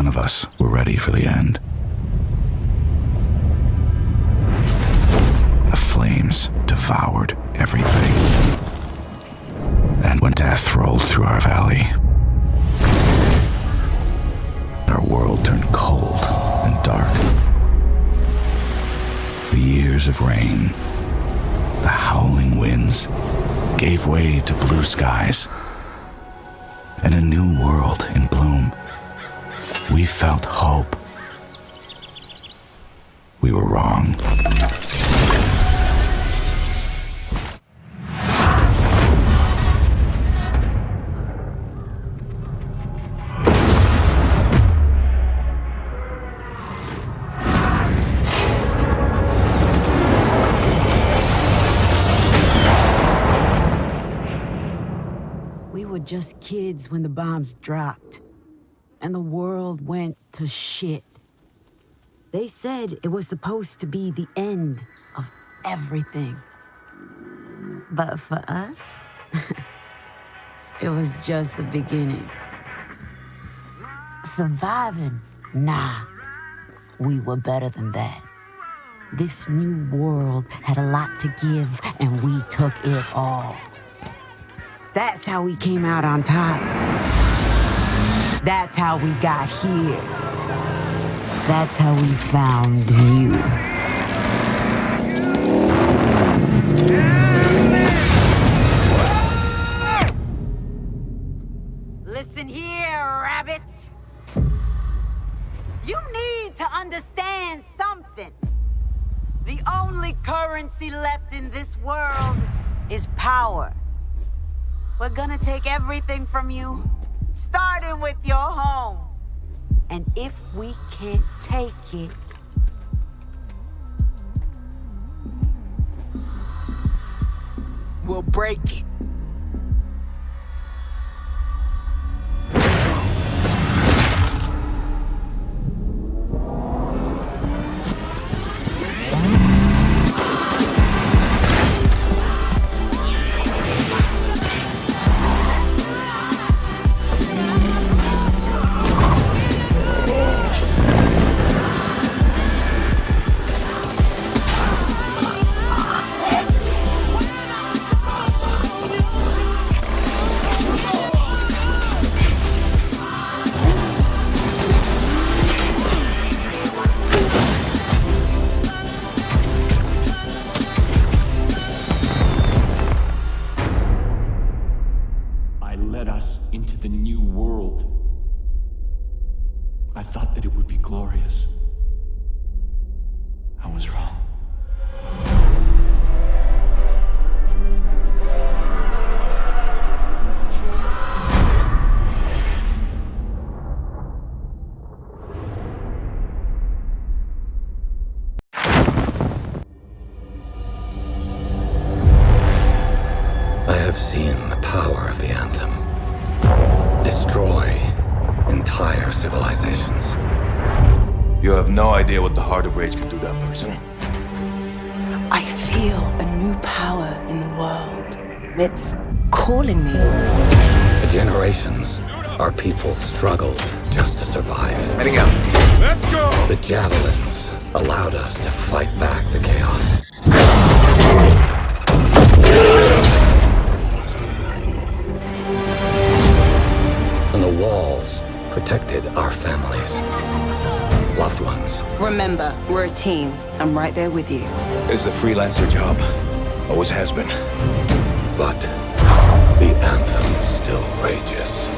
none of us were ready for the end. The flames devoured everything. And when death rolled through our valley, our world turned cold and dark. The years of rain, the howling winds, gave way to blue skies and a new world in bloom. We felt hope. We were wrong. We were just kids when the bombs dropped, and the world went to shit. They said it was supposed to be the end of everything. But for us, it was just the beginning. Surviving? Nah, we were better than that. This new world had a lot to give, and we took it all. That's how we came out on top. That's how we got here. That's how we found you. Listen here, rabbits. You need to understand something. The only currency left in this world is power. We're gonna take everything from you, starting with your home. And if we can't take it, we'll break it. Into the new world. I thought that it would be glorious. I was wrong. I have seen the power of the anthem destroy entire civilizations. You have no idea what the Heart of Rage can do to a person. I feel a new power in the world. It's calling me. For generations, our people struggled just to survive. Heading out. Let's go! The javelins allowed us to fight back the chaos. And the walls protected our families, loved ones. Remember, we're a team. I'm right there with you. It's a freelancer job. Always has been. But the anthem still rages.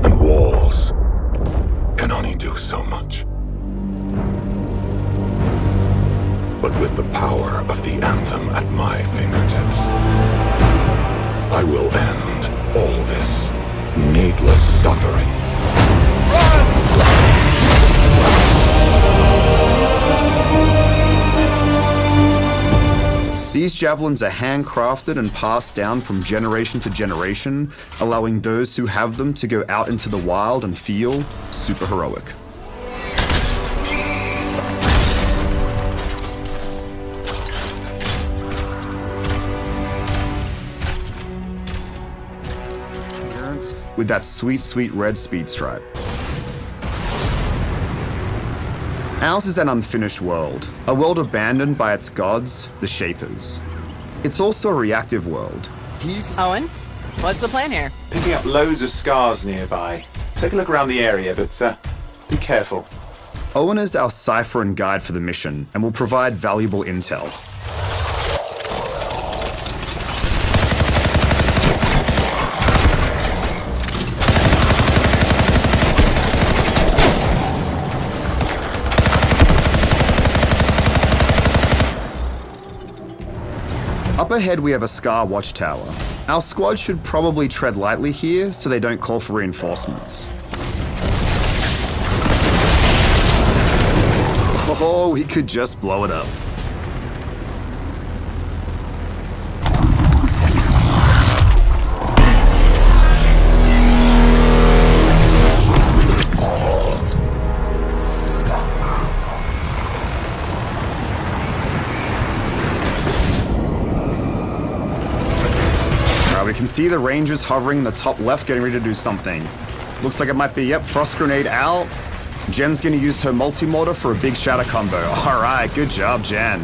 And walls can only do so much. But with the power of the anthem at my fingertips, I will end all this needless suffering. These javelins are handcrafted and passed down from generation to generation, allowing those who have them to go out into the wild and feel super heroic. with that sweet, sweet red speed stripe. Ours is an unfinished world, a world abandoned by its gods, the Shapers. It's also a reactive world. Owen, what's the plan here? Picking up loads of scars nearby. Take a look around the area, but be careful. Owen is our cipher and guide for the mission, and will provide valuable intel. Up ahead we have a Scar watchtower. Our squad should probably tread lightly here so they don't call for reinforcements. Oh, we could just blow it up. We can see the Rangers hovering in the top left, getting ready to do something. Looks like it might be, yep, Frost Grenade out. Jen's gonna use her multi-mortar for a big shatter combo. Alright, good job, Jen.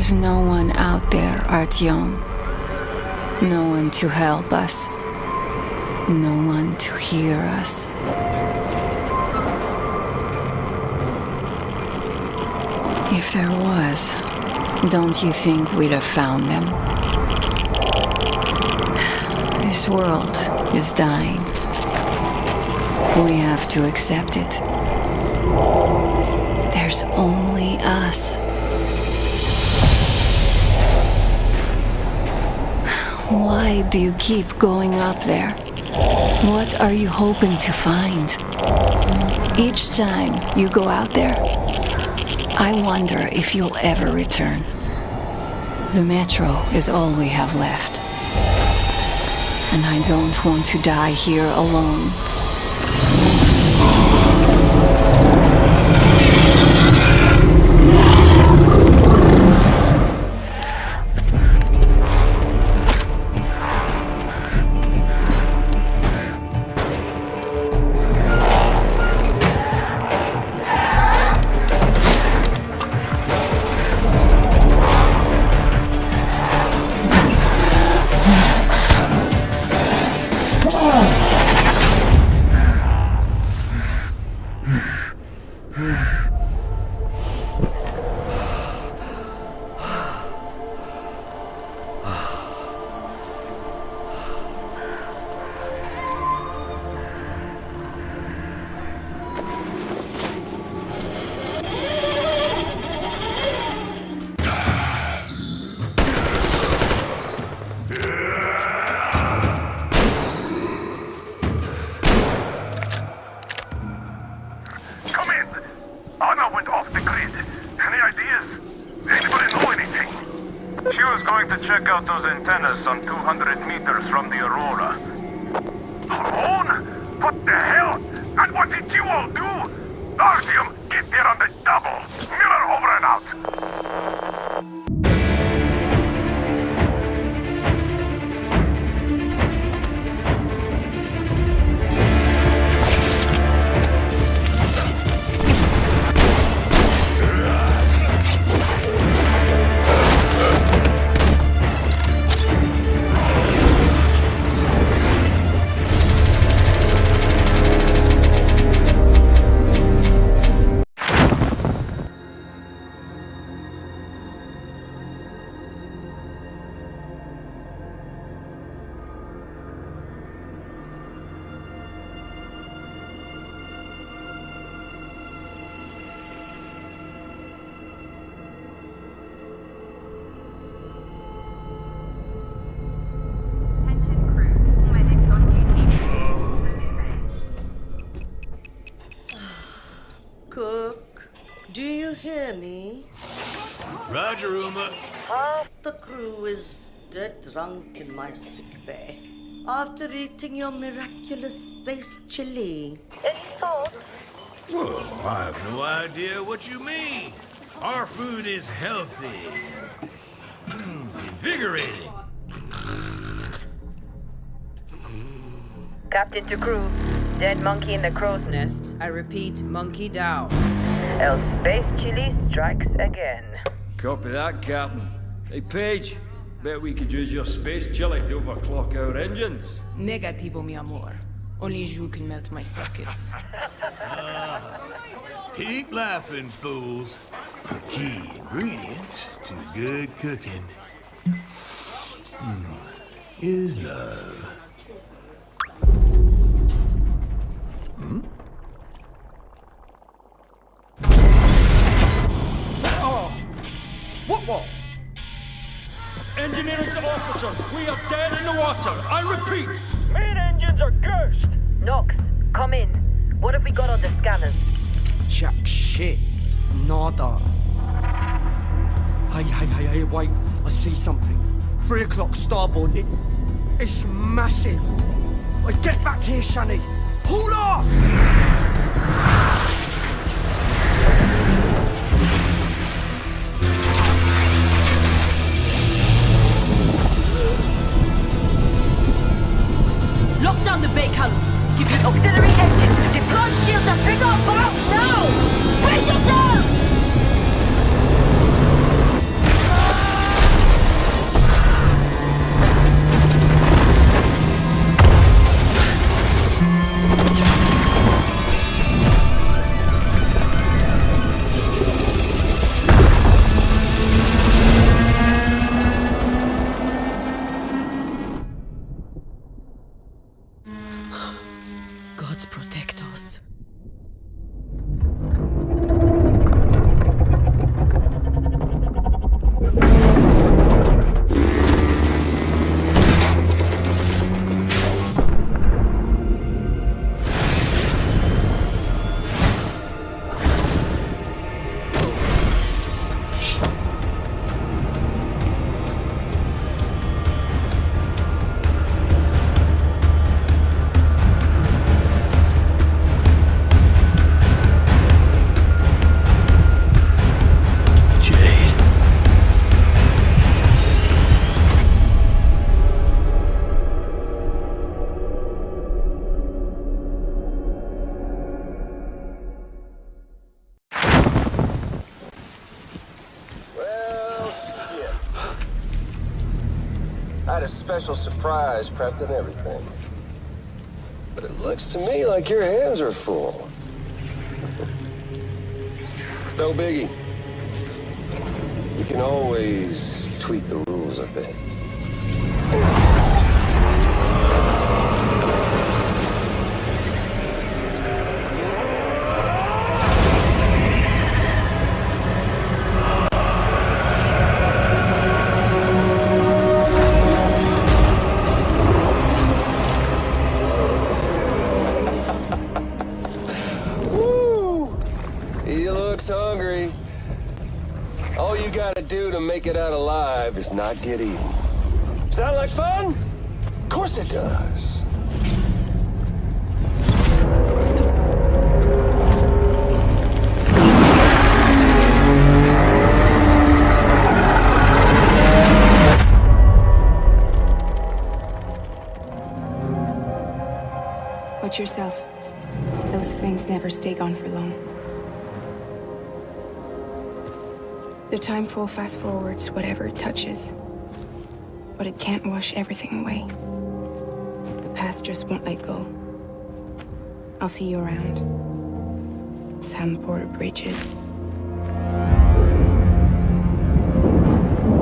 There's no one out there, Artyom. No one to help us. No one to hear us. If there was, don't you think we'd have found them? This world is dying. We have to accept it. There's only us. Why do you keep going up there? What are you hoping to find? Each time you go out there, I wonder if you'll ever return. The metro is all we have left. And I don't want to die here alone. Those antennas some 200 meters from the Aurora. Alone? What the hell? And what did you all do? Artyom, get there on the double. Miller over and out. Cook, do you hear me? Roger, Uma. Half the crew is dead drunk in my sick bay after eating your miraculous space chili. Any thoughts? Well, I have no idea what you mean. Our food is healthy. Invigorating. Captain to crew. Dead monkey in the crow's nest. I repeat, monkey down. Else space chili strikes again. Copy that, Captain. Hey, Paige. Bet we could use your space chili to overclock our engines. Negativo, mi amor. Only you can melt my circuits. Keep laughing, fools. The key ingredients to good cooking is love. What? Engineering to officers, we are dead in the water. I repeat. Main engines are cursed. Nox, come in. What have we got on the scanners? Jack shit. Nada. Hey, wait. I see something. 3 o'clock starboard. It's massive. Get back here, Shani. Pull off! Lock down the bay column. Give your auxiliary engines. Deploy shields and bring up out now! Brace yourselves! gods protect us. I had a special surprise prepped and everything. But it looks to me like your hands are full. It's no biggie. You can always tweak the rules a bit. Hungry. All you gotta do to make it out alive is not get eaten. Sound like fun? Of course it does. Watch yourself. Those things never stay gone for long. The timefall fast forwards whatever it touches, but it can't wash everything away. The past just won't let go. I'll see you around. Sam Porter Bridges.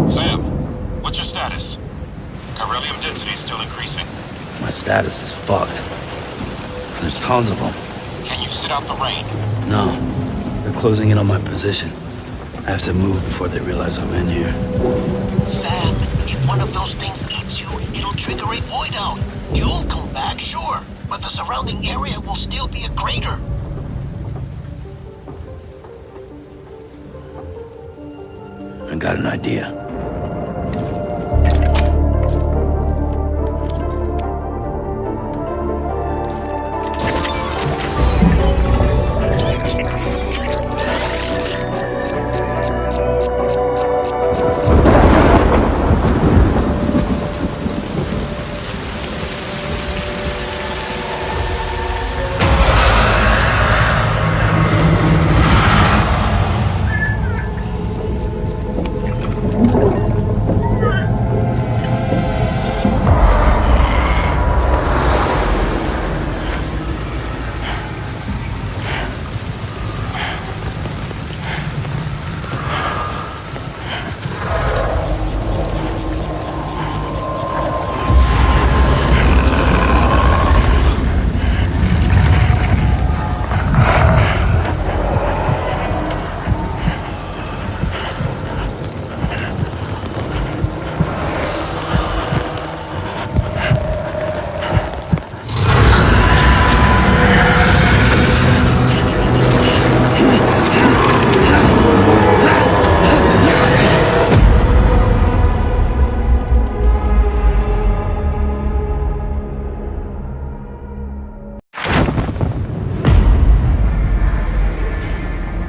Sam, what's your status? Chiralium density is still increasing. My status is fucked. There's tons of them. Can you sit out the rain? No, they're closing in on my position. I have to move before they realize I'm in here. Sam, if one of those things eats you, it'll trigger a void out. You'll come back, sure, but the surrounding area will still be a crater. I got an idea.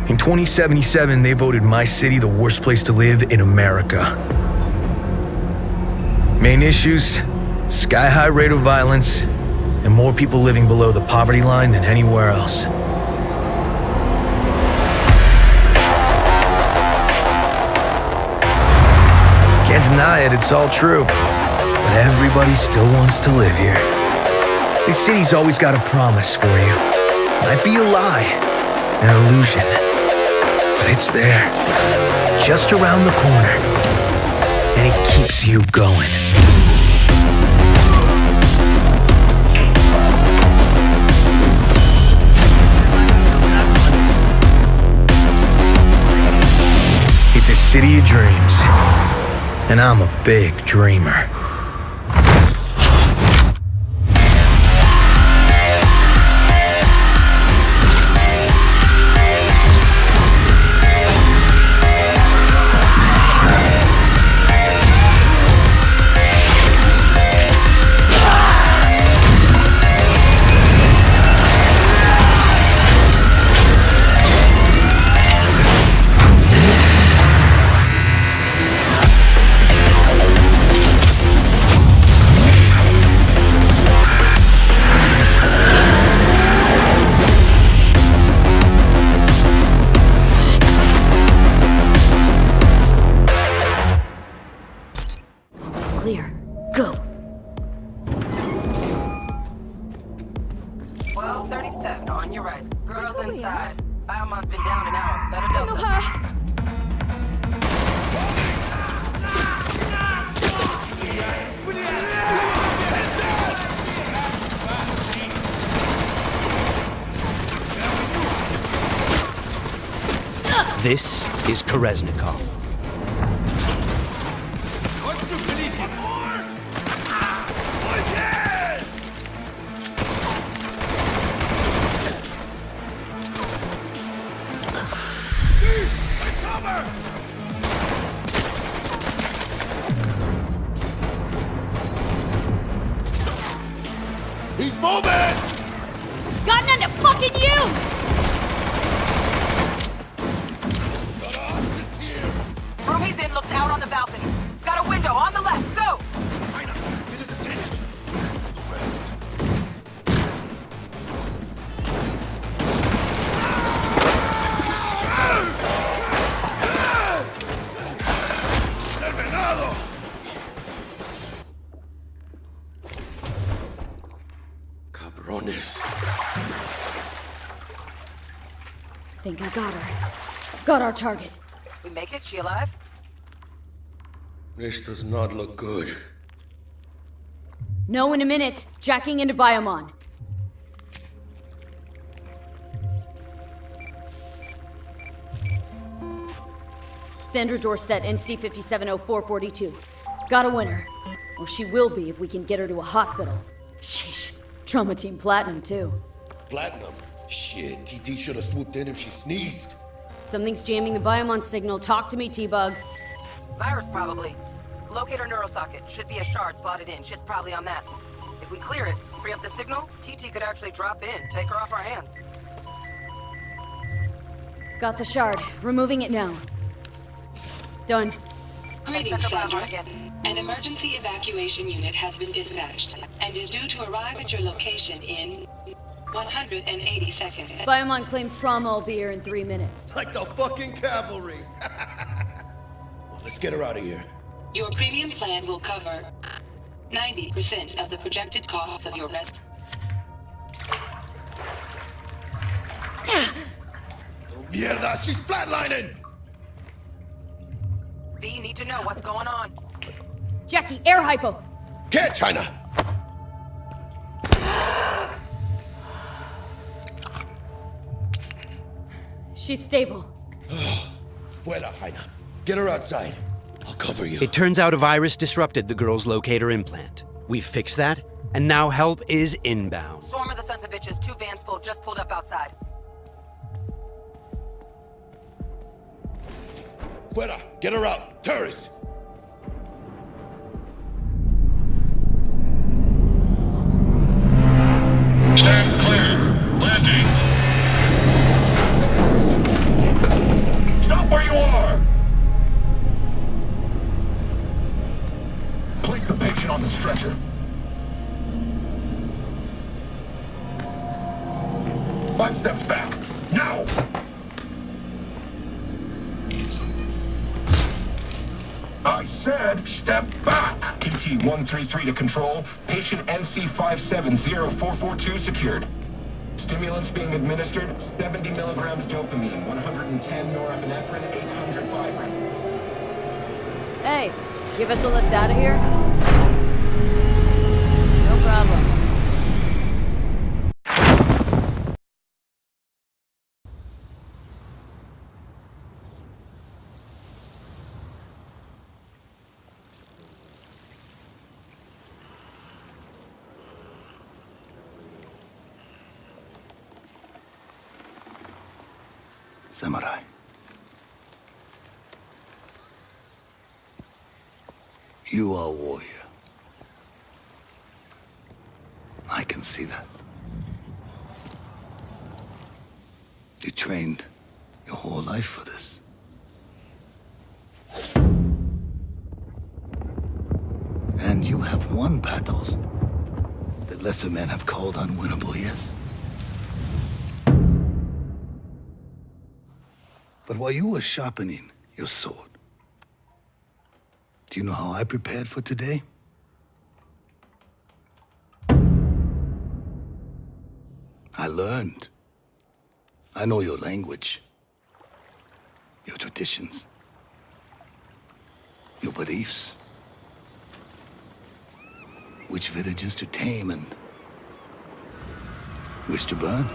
In 2077, they voted my city the worst place to live in America. Main issues, sky-high rate of violence, and more people living below the poverty line than anywhere else. Can't deny it, it's all true. But everybody still wants to live here. This city's always got a promise for you. Might be a lie, an illusion. But it's there, just around the corner. And it keeps you going. dreams. And I'm a big dreamer. Clear. Go. 12:37 on your right. Girls inside. Biomon's been down an hour. Better Delta. This is Kereznikov. He's moving! Got none to fucking you! Room he's in looked out on the balcony. Got a window on the left. Go! Get his attention. West. ¡Terminado! Cabrones. Think I got her. Got our target. We make it? She alive? This does not look good. No, in a minute. Jacking into Biomon. Sandra Dorset, NC 570442. Got a winner. Or she will be if we can get her to a hospital. Sheesh. Trauma Team Platinum, too. Platinum? Shit, TT should have swooped in if she sneezed. Something's jamming the Biomon signal. Talk to me, T-Bug. Virus, probably. Locate her neurosocket. Should be a shard slotted in. Shit's probably on that. If we clear it, free up the signal, TT could actually drop in, take her off our hands. Got the shard. Removing it now. Done. Greetings, Sandra. An emergency evacuation unit has been dispatched and is due to arrive at your location in 180 seconds. Biomon claims trauma will be here in 3 minutes. Like the fucking cavalry. Well, let's get her out of here. Your premium plan will cover 90% of the projected costs of your rest. Oh, mierda, she's flatlining! V, need to know what's going on. Jackie, air hypo! Can't, China! She's stable. Fuera, Jaina. Get her outside. I'll cover you. It turns out a virus disrupted the girl's locator implant. We've fixed that, and now help is inbound. Swarm of the sons of bitches, 2 vans full, just pulled up outside. Fuera, get her out. Terrorists! Stand clear. Landing. Stop where you are! Place the patient on the stretcher. Five steps back. Now! I said step back! TT-133 to control. Patient NC570442 secured. Stimulants being administered, 70 milligrams dopamine, 110 norepinephrine, 800 Viagra. Hey, give us a lift out of here? No problem. Samurai. You are a warrior. I can see that. You trained your whole life for this. And you have won battles that lesser men have called unwinnable, yes? But while you were sharpening your sword, do you know how I prepared for today? I learned. I know your language, your traditions, your beliefs, which villages to tame and which to burn.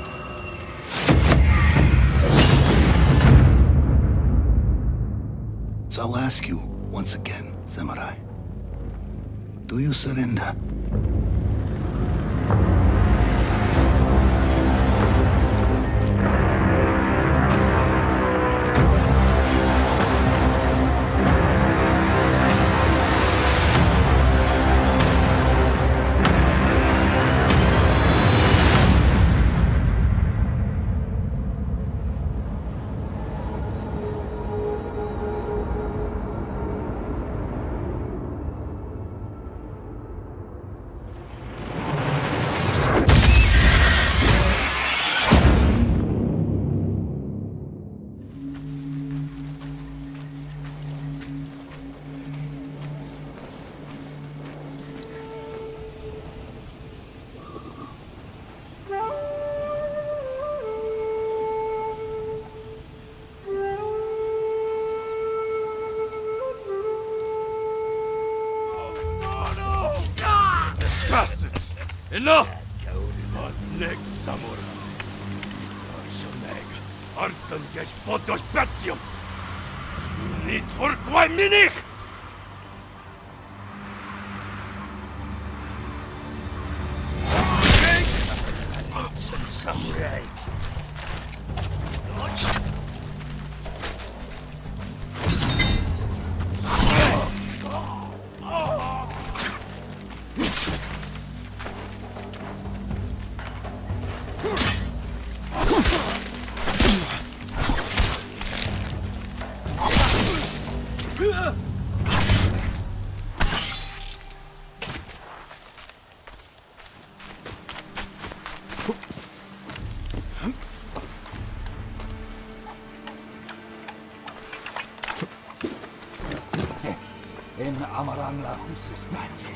So I'll ask you once again, Samurai, do you surrender? Bastards! Enough! Was next samurai. Arshoneg, Artsan Gesh Bodosh Batsium! Sunit Urquai Minich! Artsan Samurai! En amaran la husis manye.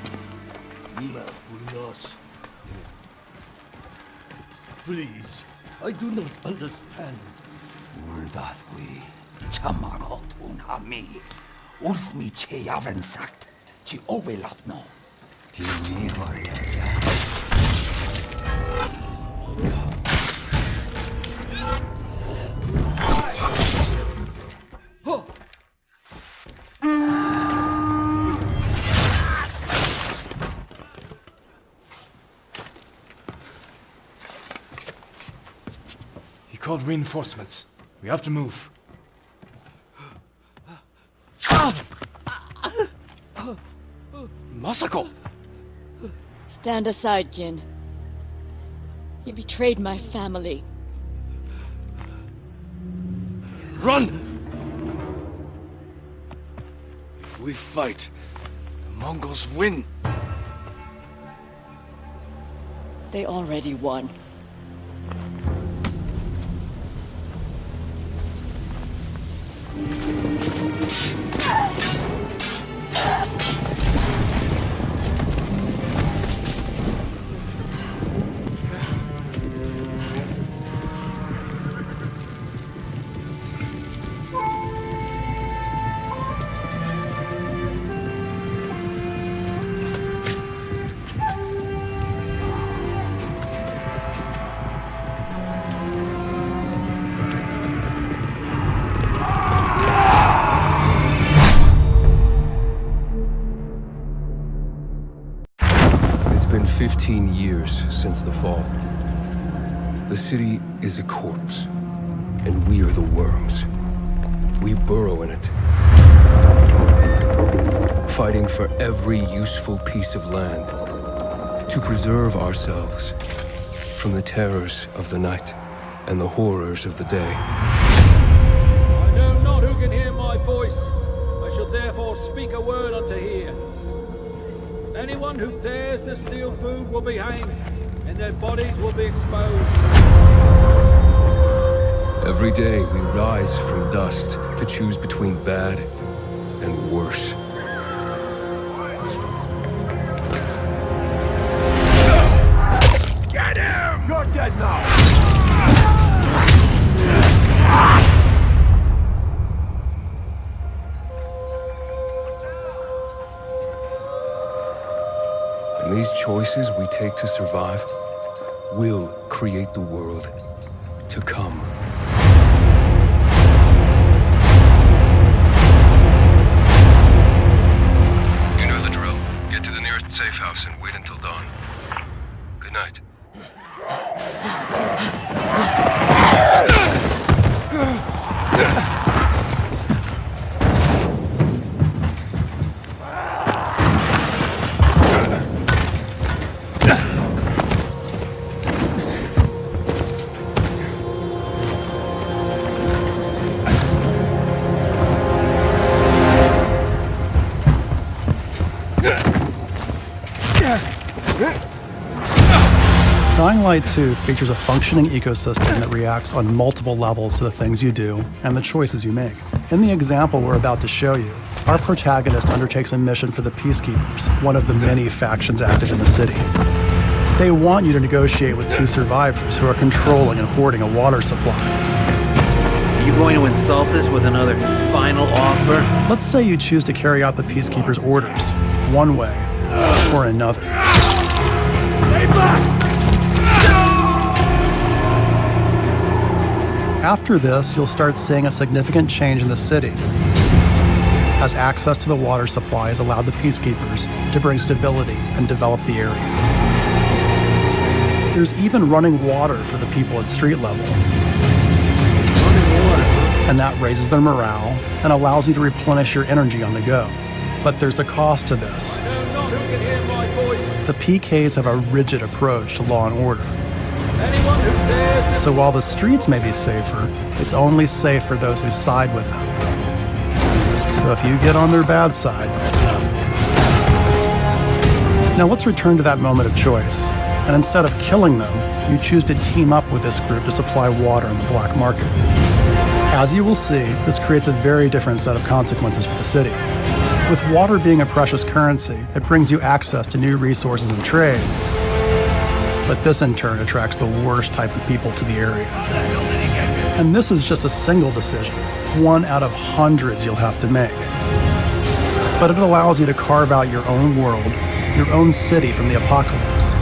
Nima ulos. Please. I do not understand. Uldath we. Chamagotun hami. Ulsmi che yaven sagt. Chi obelat no. Tini warrior. He called reinforcements. We have to move. Masako! Stand aside, Jin. You betrayed my family. Run! If we fight, the Mongols win. They already won. It's been 15 years since the fall. The city is a corpse. and we are the worms. We burrow in it, fighting for every useful piece of land to preserve ourselves from the terrors of the night and the horrors of the day. I know not who can hear my voice. I shall therefore speak a word unto hear. Anyone who dares to steal food will be hanged, and their bodies will be exposed. Every day we rise from dust to choose between bad and worse. Get him! You're dead now! And these choices we take to survive will create the world to come. You know the drill. Get to the nearest safe house and wait until dawn. Good night. Dying Light 2 features a functioning ecosystem that reacts on multiple levels to the things you do and the choices you make. In the example we're about to show you, our protagonist undertakes a mission for the Peacekeepers, one of the many factions active in the city. They want you to negotiate with two survivors who are controlling and hoarding a water supply. Are you going to insult us with another final offer? Let's say you choose to carry out the Peacekeepers' orders, one way or another. Stay back! After this, you'll start seeing a significant change in the city, as access to the water supply has allowed the Peacekeepers to bring stability and develop the area. There's even running water for the people at street level. And that raises their morale and allows you to replenish your energy on the go. But there's a cost to this. The PKs have a rigid approach to law and order. So while the streets may be safer, it's only safe for those who side with them. So if you get on their bad side... Now let's return to that moment of choice. And instead of killing them, you choose to team up with this group to supply water in the black market. As you will see, this creates a very different set of consequences for the city. With water being a precious currency, it brings you access to new resources and trade. But this in turn attracts the worst type of people to the area. And this is just a single decision, one out of hundreds you'll have to make. But it allows you to carve out your own world, your own city from the apocalypse.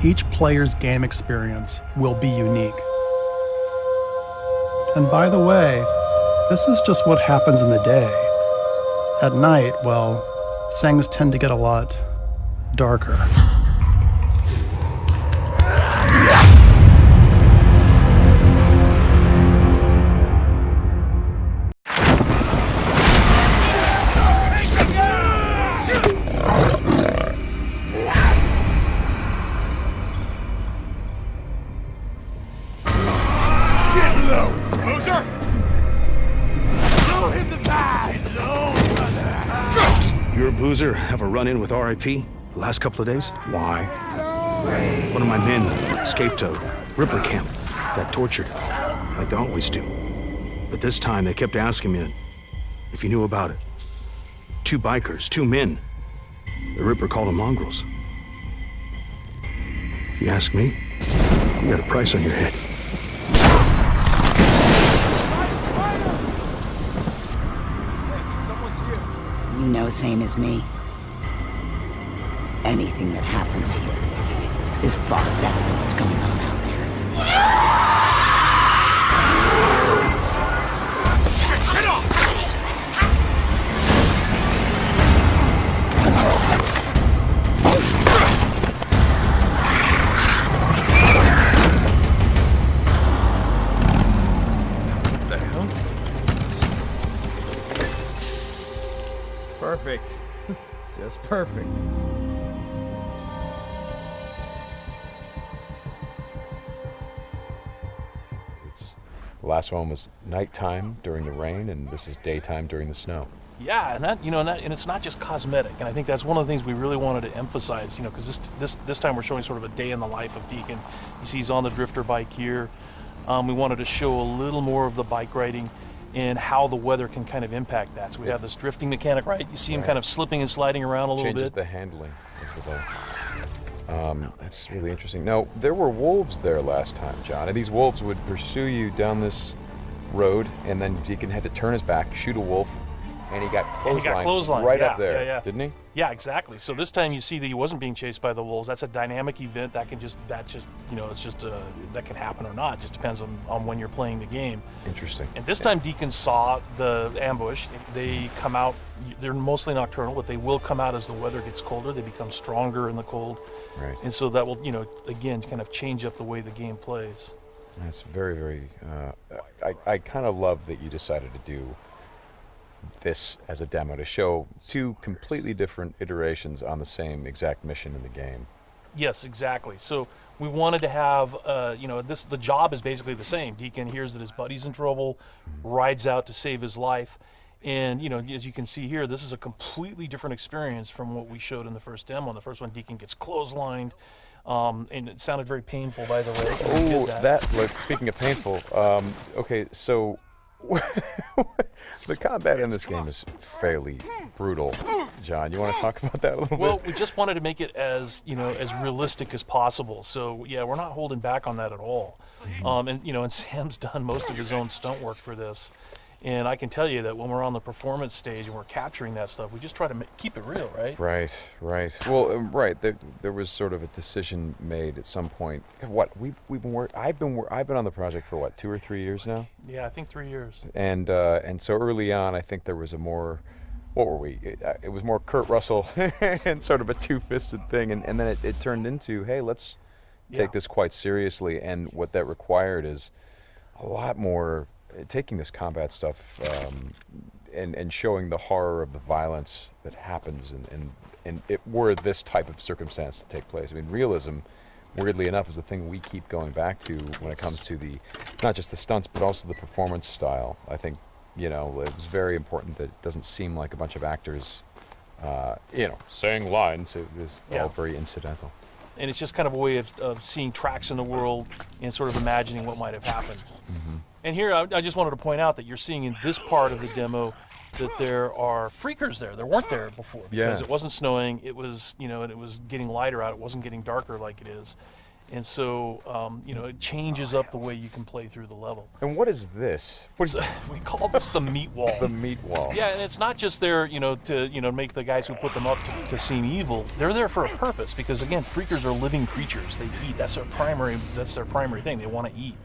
Each player's game experience will be unique. And by the way, this is just what happens in the day. At night, well, things tend to get a lot darker. Boozer have a run-in with RIP the last couple of days? Why? One of my men escaped a Ripper camp, got tortured, like they always do. But this time they kept asking me if you knew about it. 2 bikers, 2 men. The Ripper called them mongrels. If you ask me, you got a price on your head. You know same as me. Anything that happens here is far better than what's going on out there. Perfect. The last one was nighttime during the rain, and this is daytime during the snow. Yeah, and that, and it's not just cosmetic, and I think that's one of the things we really wanted to emphasize, because this time we're showing sort of a day in the life of Deacon. You see he's on the drifter bike here. We wanted to show a little more of the bike riding and how the weather can kind of impact that. So we have this drifting mechanic, right? You see him kind of slipping and sliding around a little bit. Changes the handling of the bike. That's really interesting. Now, there were wolves there last time, John, and these wolves would pursue you down this road, and then Deacon had to turn his back, shoot a wolf, and he got clotheslined right up there, didn't he? Yeah, exactly. So this time you see that he wasn't being chased by the wolves. That's a dynamic event that can that can happen or not. It just depends on when you're playing the game. Interesting. And this time Deacon saw the ambush. They come out, they're mostly nocturnal, but they will come out as the weather gets colder. They become stronger in the cold. Right. And so that will, again, kind of change up the way the game plays. That's very, very, I kind of love that you decided to do this as a demo to show two completely different iterations on the same exact mission in the game. Yes, exactly. So we wanted to have, the job is basically the same. Deacon hears that his buddy's in trouble, rides out to save his life. And, as you can see here, this is a completely different experience from what we showed in the first demo. In the first one, Deacon gets clotheslined, and it sounded very painful, by the way. Speaking of painful, okay, so the combat in this game is fairly brutal. John, you want to talk about that a little bit? Well, we just wanted to make it as realistic as possible. So yeah, we're not holding back on that at all. And Sam's done most of his own stunt work for this. And I can tell you that when we're on the performance stage and we're capturing that stuff, we just try to keep it real, right? Right. Well, right. There was sort of a decision made at some point. What I've been on the project for 2 or 3 years now. Yeah, I think 3 years. And so early on, I think there was a more, what were we? It was more Kurt Russell and sort of a two-fisted thing, and then it turned into, hey, let's take this quite seriously. And what that required is a lot more. Taking this combat stuff and showing the horror of the violence that happens and it were this type of circumstance to take place. I mean, realism, weirdly enough, is the thing we keep going back to when it comes to not just the stunts, but also the performance style. I think, it was very important that it doesn't seem like a bunch of actors, saying lines. It was all very incidental. And it's just kind of a way of seeing tracks in the world and sort of imagining what might have happened. Mm-hmm. And here, I just wanted to point out that you're seeing in this part of the demo that there are freakers there. There weren't there before because it wasn't snowing. It was, and it was getting lighter out. It wasn't getting darker like it is. And so, it changes up the way you can play through the level. And what is this? We call this the meat wall. The meat wall. Yeah, and it's not just there, to make the guys who put them up to seem evil. They're there for a purpose because, again, freakers are living creatures. They eat. That's their primary thing. They want to eat.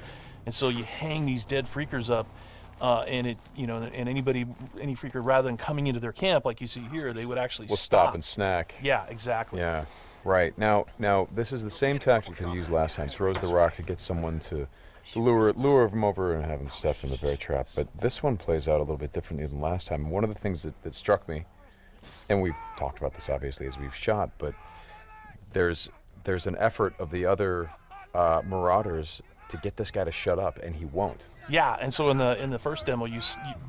And so you hang these dead freakers up, and any freaker, rather than coming into their camp like you see here, they would actually stop and snack. Yeah, exactly. Yeah. Right. Now, this is the same tactic that he used last time. Throws the rock to get someone to lure them over and have them step in the bear trap. But this one plays out a little bit differently than last time. One of the things that struck me, and we've talked about this obviously as we've shot, but there's an effort of the other marauders to get this guy to shut up, and he won't. Yeah, and so in the first demo,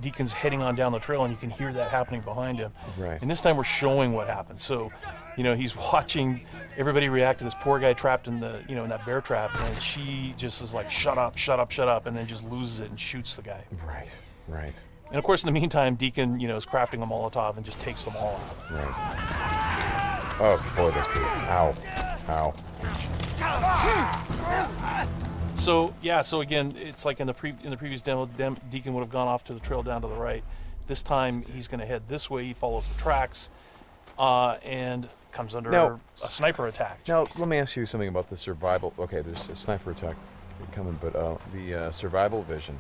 Deacon's heading on down the trail, and you can hear that happening behind him. Right. And this time we're showing what happened. So, he's watching everybody react to this poor guy trapped in the, in that bear trap, and she just is like, shut up, shut up, shut up, and then just loses it and shoots the guy. Right. And of course, in the meantime, Deacon, is crafting a Molotov and just takes them all out. Right. Oh boy, that's good. Ow. So again, it's like in the previous demo, Deacon would have gone off to the trail down to the right. This time he's going to head this way. He follows the tracks, and comes under a sniper attack. Now, let me ask you something about the survival. Okay, there's a sniper attack coming, but the survival vision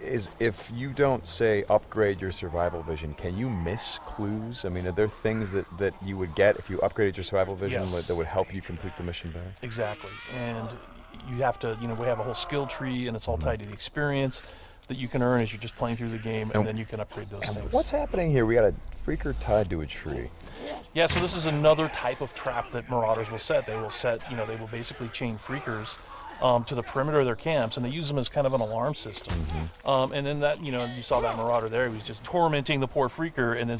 is, if you don't say upgrade your survival vision, can you miss clues? I mean, are there things that you would get if you upgraded your survival vision that would help you complete the mission better? Exactly, and you have to, we have a whole skill tree, and it's all tied to the experience. that you can earn as you're just playing through the game, and then you can upgrade those things. What's happening here? We got a freaker tied to a tree. Yeah, so this is another type of trap that Marauders will set. They will set, you know, they will basically chain freakers to the perimeter of their camps, and they use them as kind of an alarm system. And then that, you know, you saw that Marauder there. He was just tormenting the poor freaker, and then